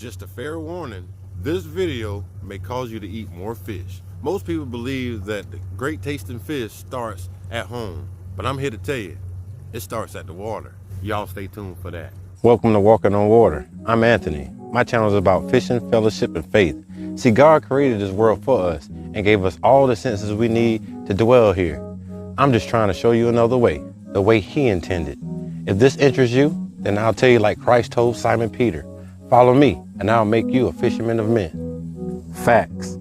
Just a fair warning, this video may cause you to eat more fish. Most people believe that the great tasting fish starts at home, but I'm here to tell you, it starts at the water. Y'all stay tuned for that. Welcome to Walking on Water. I'm Anthony. My channel is about fishing, fellowship, and faith. See, God created this world for us and gave us all the senses we need to dwell here. I'm just trying to show you another way, the way He intended. If this interests you, then I'll tell you like Christ told Simon Peter, follow me and I'll make you a fisherman of men. Facts.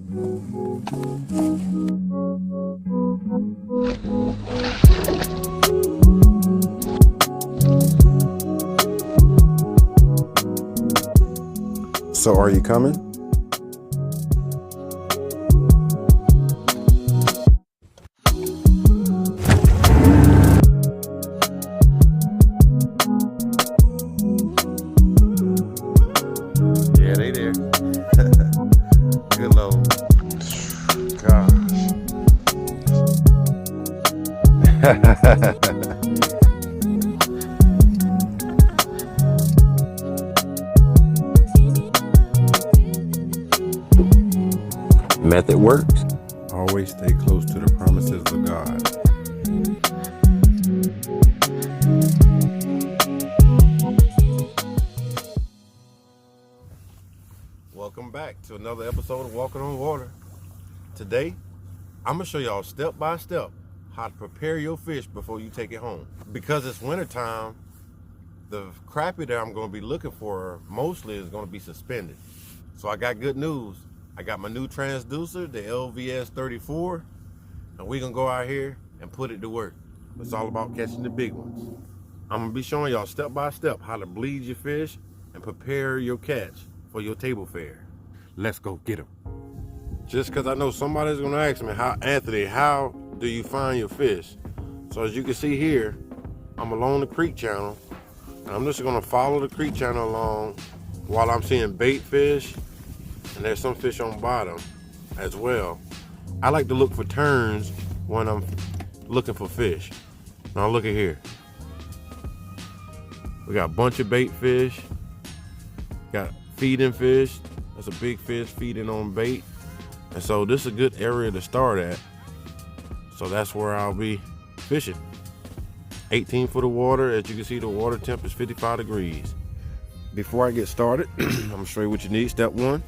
So are you coming? Yeah, they there. Good load. Gosh. Method works. Always stay close to the promises of God. Welcome back to another episode of Walking on Water. Today, I'm gonna show y'all step by step how to prepare your fish before you take it home. Because it's winter time, the crappie that I'm gonna be looking for mostly is gonna be suspended. So I got good news. I got my new transducer, the LVS 34, and we're gonna go out here and put it to work. It's all about catching the big ones. I'm gonna be showing y'all step by step how to bleed your fish and prepare your catch for your table fare. Let's go get them. Just because I know somebody's gonna ask me, Anthony, how do you find your fish? So as you can see here, I'm along the creek channel, and I'm just gonna follow the creek channel along while I'm seeing bait fish. And there's some fish on bottom as well. I like to look for turns when I'm looking for fish. Now look at here. We got a bunch of bait fish. Got feeding fish. That's a big fish feeding on bait. And so this is a good area to start at. So that's where I'll be fishing. 18 foot of water. As you can see, the water temp is 55 degrees. Before I get started, I'm gonna show you what you need. Step one.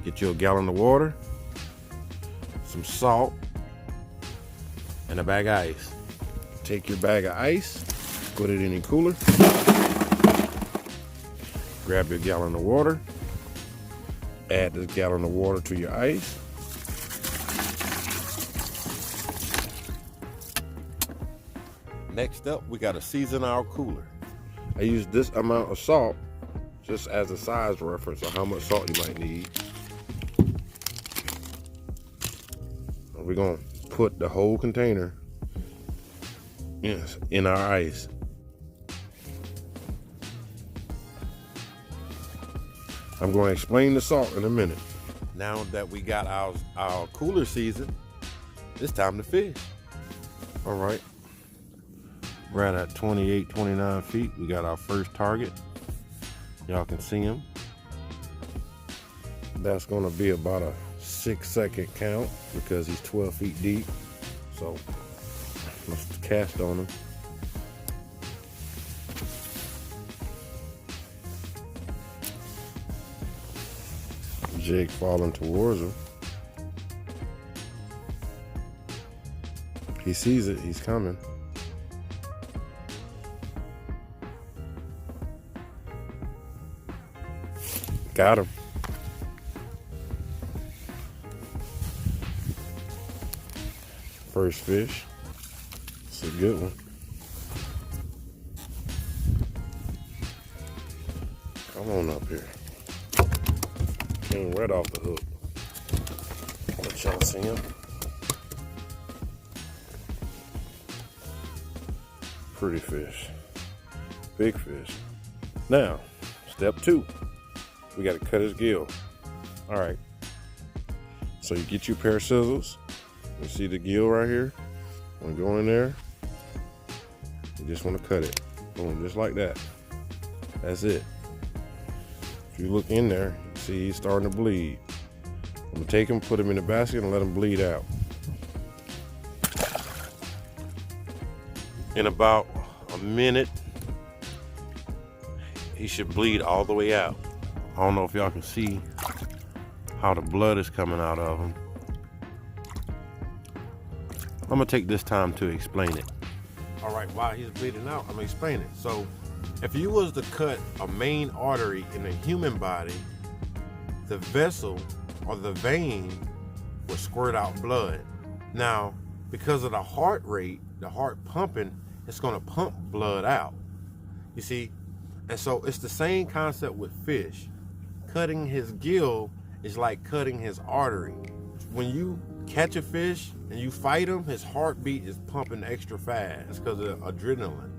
Get you a gallon of water, some salt, and a bag of ice. Take your bag of ice, put it in your cooler, grab your gallon of water, add this gallon of water to your ice. Next up, we gotta season our cooler. I use this amount of salt just as a size reference of how much salt you might need. We're gonna put the whole container in our ice. I'm going to explain the salt in a minute. Now that we got our cooler seasoned, it's time to fish. All right, right at 28, 29 feet, we got our first target. Y'all can see him. That's gonna be about a 6-second count because he's 12 feet deep. So let's cast on him. Jig falling towards him. He sees it, he's coming. Got him. First fish. It's a good one. Come on up here. Came right off the hook. Let y'all see him. Pretty fish. Big fish. Now, step two. We got to cut his gill. All right. So you get your pair of scissors. You see the gill right here? When you go in there, you just want to cut it. Boom, just like that. That's it. If you look in there, you see he's starting to bleed. I'm gonna take him, put him in the basket, and let him bleed out. In about a minute, he should bleed all the way out. I don't know if y'all can see how the blood is coming out of him. I'm gonna take this time to explain it. All right, while he's bleeding out, I'm gonna explain it. So, if you was to cut a main artery in a human body, the vessel or the vein will squirt out blood. Now, because of the heart rate, the heart pumping, it's gonna pump blood out. You see? And so it's the same concept with fish. Cutting his gill is like cutting his artery. When you catch a fish and you fight him, his heartbeat is pumping extra fast because of adrenaline.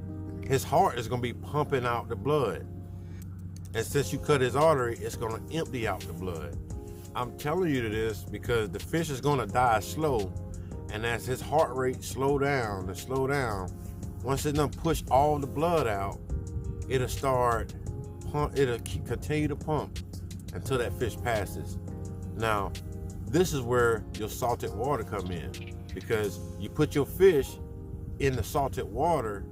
His heart is gonna be pumping out the blood. And since you cut his artery, it's gonna empty out the blood. I'm telling you this because the fish is gonna die slow, and as his heart rate slow down, once it done push all the blood out, it'll start continue to pump until that fish passes. Now, this is where your salted water come in, because you put your fish in the salted water,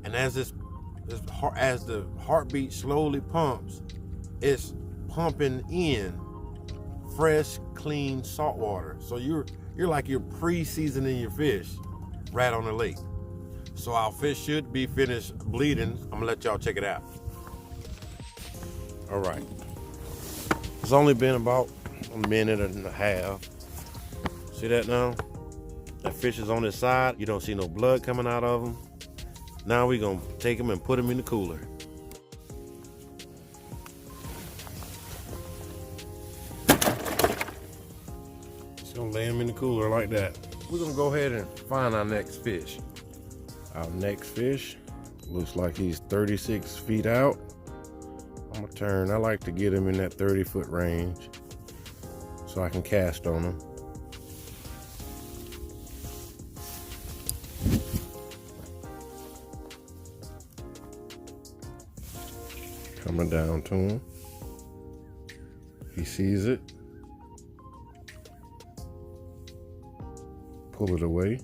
and as the heartbeat slowly pumps, it's pumping in fresh, clean salt water. So you're pre-seasoning your fish right on the lake. So our fish should be finished bleeding. I'm gonna let y'all check it out. All right. It's only been about a minute and a half. See that now? That fish is on his side. You don't see no blood coming out of him. Now we're gonna take him and put him in the cooler. Just gonna lay him in the cooler like that. We're gonna go ahead and find our next fish. Our next fish looks like he's 36 feet out. I'm gonna turn. I like to get him in that 30-foot range so I can cast on him. Coming down to him. He sees it. Pull it away.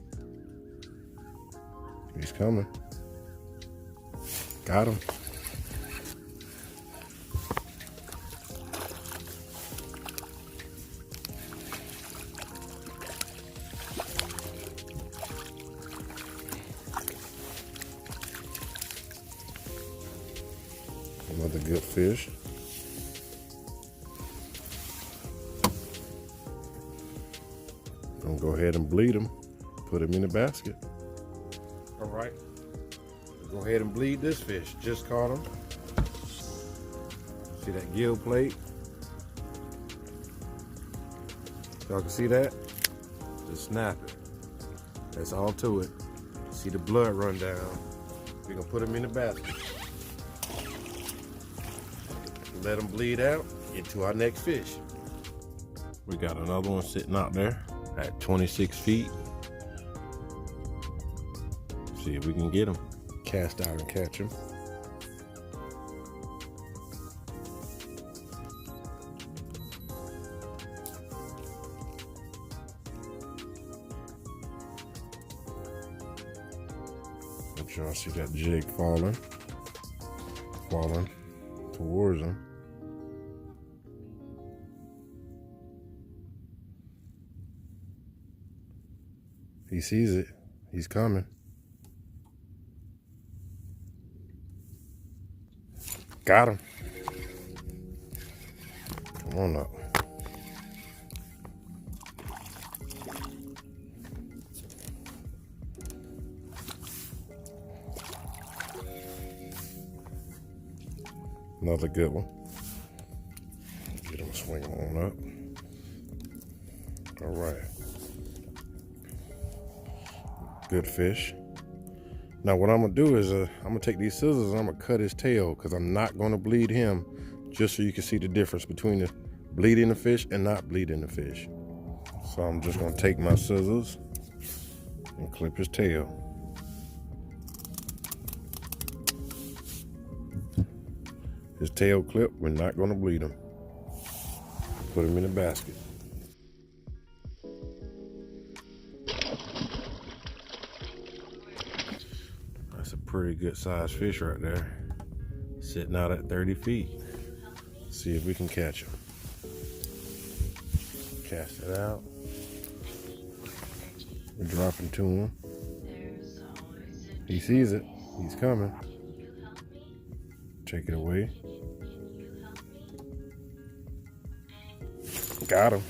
He's coming. Got him. Another good fish. I'm gonna go ahead and bleed him. Put him in the basket. All right. Go ahead and bleed this fish. Just caught him. See that gill plate? Y'all can see that? Just snap it. That's all to it. See the blood run down. We're gonna put him in the basket. Let him bleed out into our next fish. We got another one sitting out there at 26 feet. See if we can get him. Cast out and catch him. Make sure I see that jig falling towards him. He sees it. He's coming. Got him. Come on up. Another good one. Get him swing on up. All right. Good fish. Now what I'm gonna do is I'm gonna take these scissors and I'm gonna cut his tail, because I'm not gonna bleed him, just so you can see the difference between the bleeding the fish and not bleeding the fish. So I'm just gonna take my scissors and clip his tail. His tail clip, we're not gonna bleed him. Put him in a basket. That's a pretty good sized fish right there. Sitting out at 30 feet. See if we can catch him. Cast it out. We're dropping to him. He sees it. He's coming. Take it away. Got him.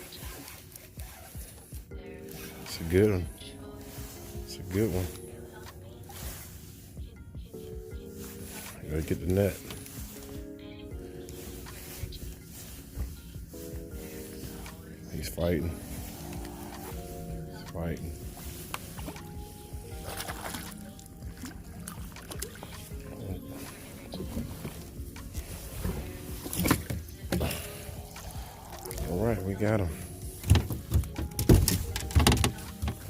It's a good one. It's a good one. Gotta get the net. He's fighting. He's fighting. All right, we got him.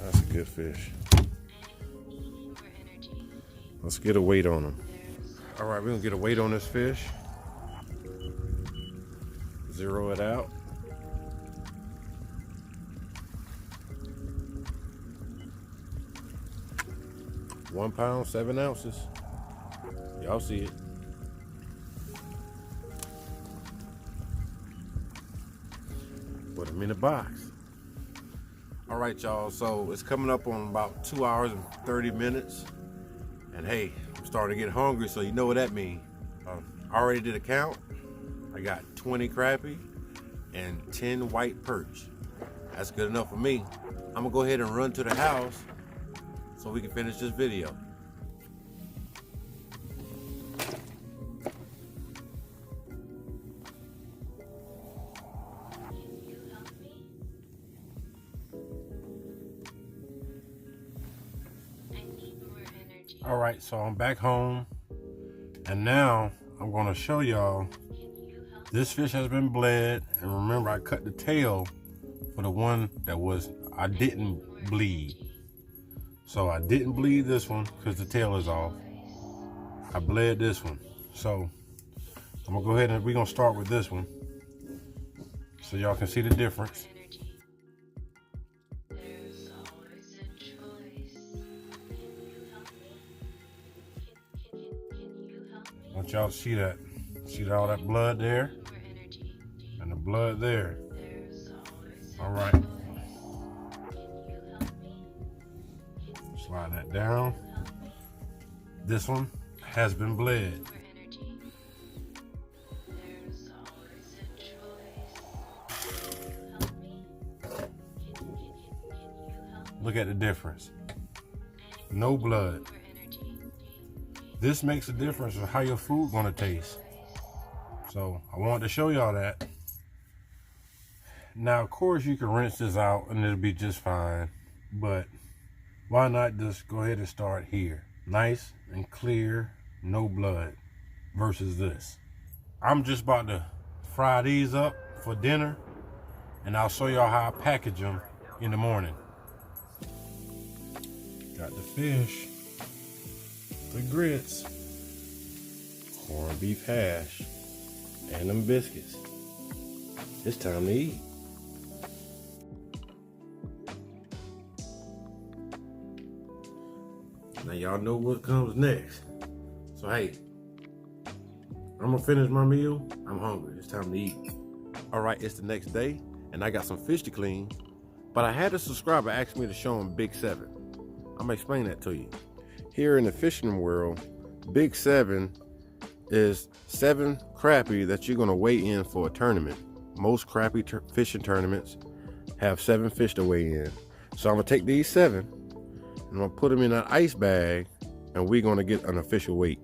That's a good fish. Let's get a weight on him. All right, we're gonna get a weight on this fish. Zero it out. £1 pound, 7 ounces. Y'all see it. Put him in a box. All right, y'all, so it's coming up on about 2 hours and 30 minutes. And hey, I'm starting to get hungry, so you know what that means. I already did a count. I got 20 crappie and 10 white perch. That's good enough for me. I'm gonna go ahead and run to the house so we can finish this video. All right, so I'm back home, and now I'm gonna show y'all this fish has been bled. And remember, I cut the tail for the one that I didn't bleed. So I didn't bleed this one because the tail is off. I bled this one. So I'm gonna go ahead and we're gonna start with this one so y'all can see the difference. Want y'all to see that. See all that blood there? And the blood there. All right. Slide that down. This one has been bled. Look at the difference. No blood. This makes a difference in how your food gonna taste. So I wanted to show y'all that. Now, of course, you can rinse this out and it'll be just fine, but why not just go ahead and start here? Nice and clear, no blood, versus this. I'm just about to fry these up for dinner, and I'll show y'all how I package them in the morning. Got the fish, the grits, corned beef hash, and them biscuits. It's time to eat. Now y'all know what comes next. So hey, I'm gonna finish my meal. I'm hungry, it's time to eat. All right, it's the next day, and I got some fish to clean, but I had a subscriber ask me to show him Big 7. I'm gonna explain that to you. Here in the fishing world, Big 7 is 7 crappie that you're gonna weigh in for a tournament. Most crappie fishing tournaments have 7 fish to weigh in. So I'm gonna take these 7, and I'm gonna put them in an ice bag, and we're gonna get an official weight.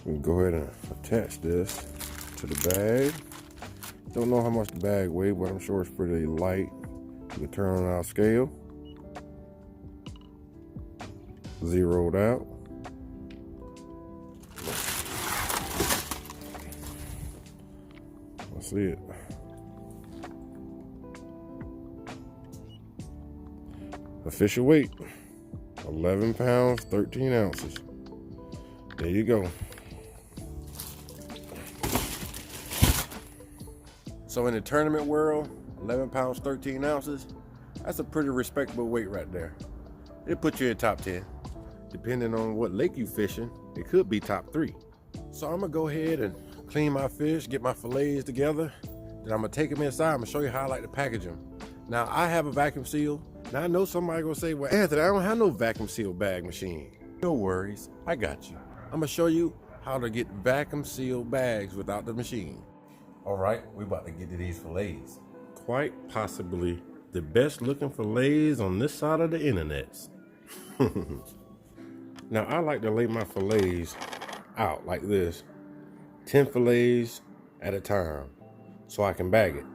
We can go ahead and attach this to the bag. Don't know how much the bag weighs, but I'm sure it's pretty light. We can turn on our scale. Zeroed out. Let's see it. Official weight, 11 pounds, 13 ounces. There you go. So in the tournament world, 11 pounds, 13 ounces, that's a pretty respectable weight right there. It puts you in top 10. Depending on what lake you fishing, it could be top 3. So I'm gonna go ahead and clean my fish, get my fillets together. Then I'm gonna take them inside. I'm gonna show you how I like to package them. Now I have a vacuum seal. Now I know somebody gonna say, well, Anthony, I don't have no vacuum seal bag machine. No worries, I got you. I'm gonna show you how to get vacuum seal bags without the machine. All right, we about to get to these fillets. Quite possibly the best looking fillets on this side of the internet. Now I like to lay my fillets out like this, 10 fillets at a time, so I can bag it.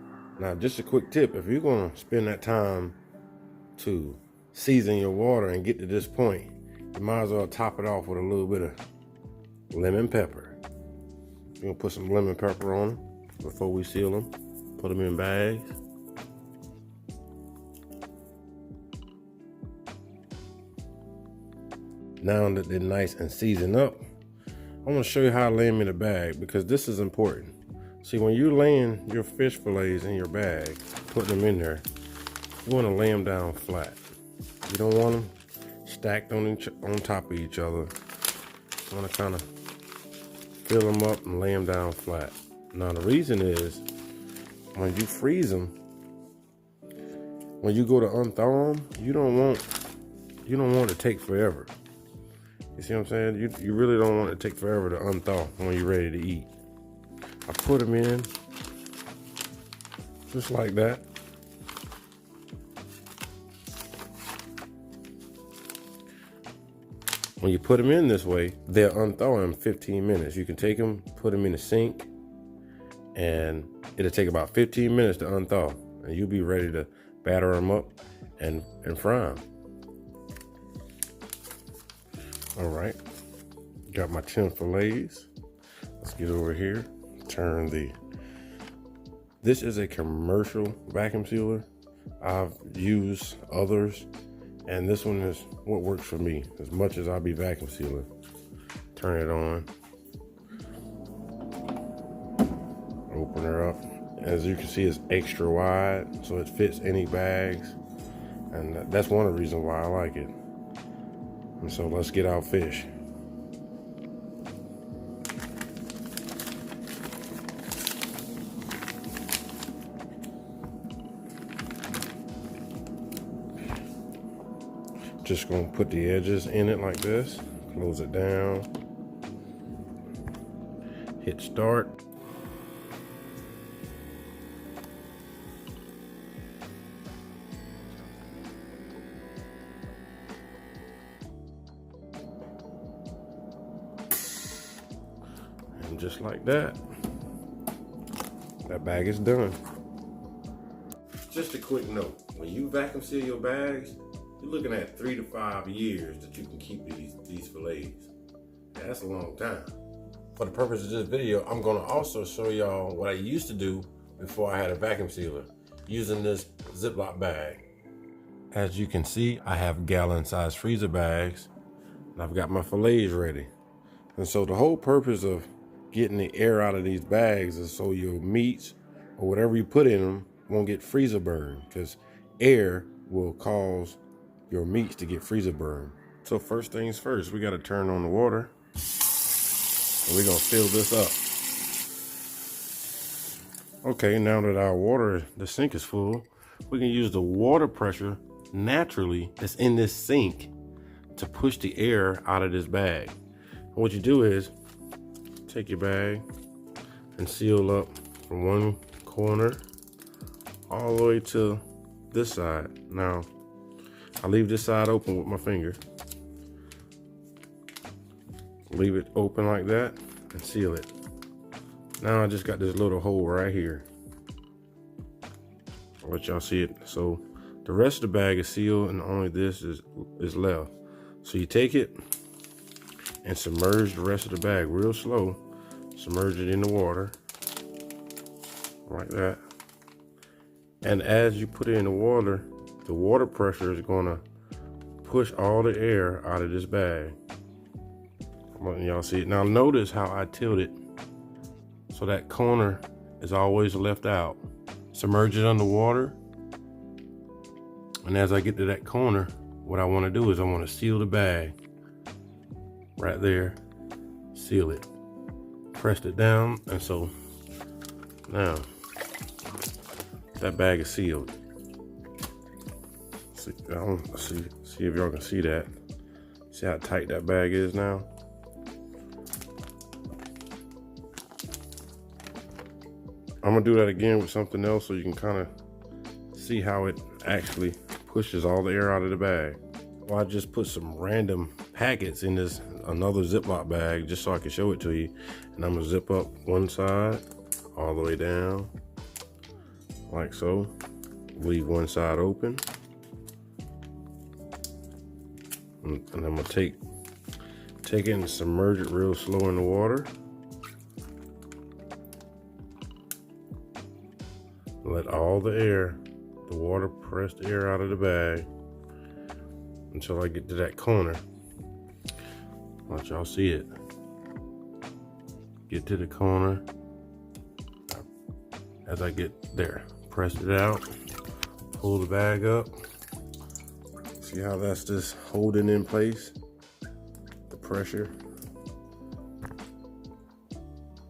Now just a quick tip, if you're gonna spend that time to season your water and get to this point, you might as well top it off with a little bit of lemon pepper. We're gonna put some lemon pepper on them before we seal them, put them in bags. Now that they're nice and seasoned up, I'm gonna show you how I lay them in a bag, because this is important. See, when you're laying your fish fillets in your bag, putting them in there, you wanna lay them down flat. You don't want them stacked on top of each other. You wanna kind of fill them up and lay them down flat. Now the reason is, when you freeze them, when you go to unthaw them, you don't want it to take forever. You see what I'm saying? You really don't want it to take forever to unthaw when you're ready to eat. I put them in just like that. When you put them in this way, they'll unthaw in 15 minutes. You can take them, put them in the sink, and it'll take about 15 minutes to unthaw. And you'll be ready to batter them up and fry them. All right, got my 10 fillets. Let's get over here, this is a commercial vacuum sealer. I've used others, and this one is what works for me, as much as I'll be vacuum sealing. Turn it on. Open her up. As you can see, it's extra wide, so it fits any bags. And that's one of the reasons why I like it. And so let's get our fish. Just gonna put the edges in it like this, close it down, hit start. And just like that, that bag is done. Just a quick note, when you vacuum seal your bags, you're looking at 3 to 5 years that you can keep these fillets. That's a long time. For the purpose of this video, I'm gonna also show y'all what I used to do before I had a vacuum sealer, using this Ziploc bag. As you can see, I have gallon-sized freezer bags, and I've got my fillets ready. And so the whole purpose of getting the air out of these bags is so your meats or whatever you put in them won't get freezer burn, because air will cause your meats to get freezer burn. So first things first, we got to turn on the water, and we're gonna fill this up. Okay, now that our water, the sink is full, we can use the water pressure naturally that's in this sink to push the air out of this bag. And what you do is take your bag and seal up from one corner all the way to this side. Now, I leave this side open with my finger. Leave it open like that and seal it. Now I just got this little hole right here. I'll let y'all see it. So the rest of the bag is sealed and only this is left. So you take it and submerge the rest of the bag real slow. Submerge it in the water like that. And as you put it in the water pressure is gonna push all the air out of this bag. I'm letting y'all see it. Now notice how I tilt it so that corner is always left out. Submerge it underwater. And as I get to that corner, what I want to do is I want to seal the bag right there. Seal it. Pressed it down, and so now that bag is sealed. See if y'all can see that. See how tight that bag is now? I'm gonna do that again with something else so you can kind of see how it actually pushes all the air out of the bag. Well, I just put some random packets in this another Ziploc bag just so I can show it to you. And I'm gonna zip up one side all the way down like so. Leave one side open. And I'm gonna take it and submerge it real slow in the water. Let all the air, the water press the air out of the bag until I get to that corner. Let y'all see it. Get to the corner. As I get there, press it out, pull the bag up. See how that's just holding in place? The pressure.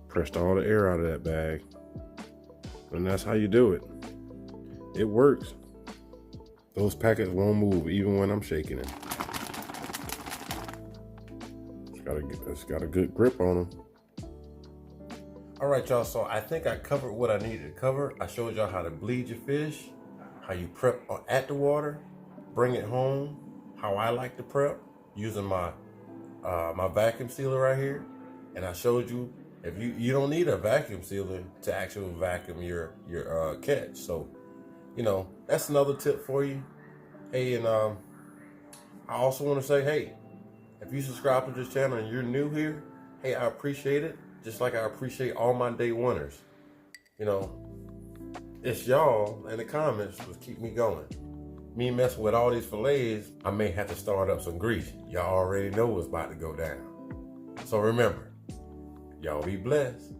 Pressed all the air out of that bag. And that's how you do it. It works. Those packets won't move even when I'm shaking it. It's got a good grip on them. All right, y'all, so I think I covered what I needed to cover. I showed y'all how to bleed your fish, how you prep at the water, bring it home, how I like to prep using my my vacuum sealer right here. And I showed you if you don't need a vacuum sealer to actually vacuum your catch. So, you know, that's another tip for you. Hey, and I also want to say, hey, if you subscribe to this channel and you're new here, hey, I appreciate it. Just like I appreciate all my day oneers. You know, it's y'all in the comments that keep me going. Me messing with all these fillets, I may have to start up some grease. Y'all already know what's about to go down. So remember, y'all be blessed.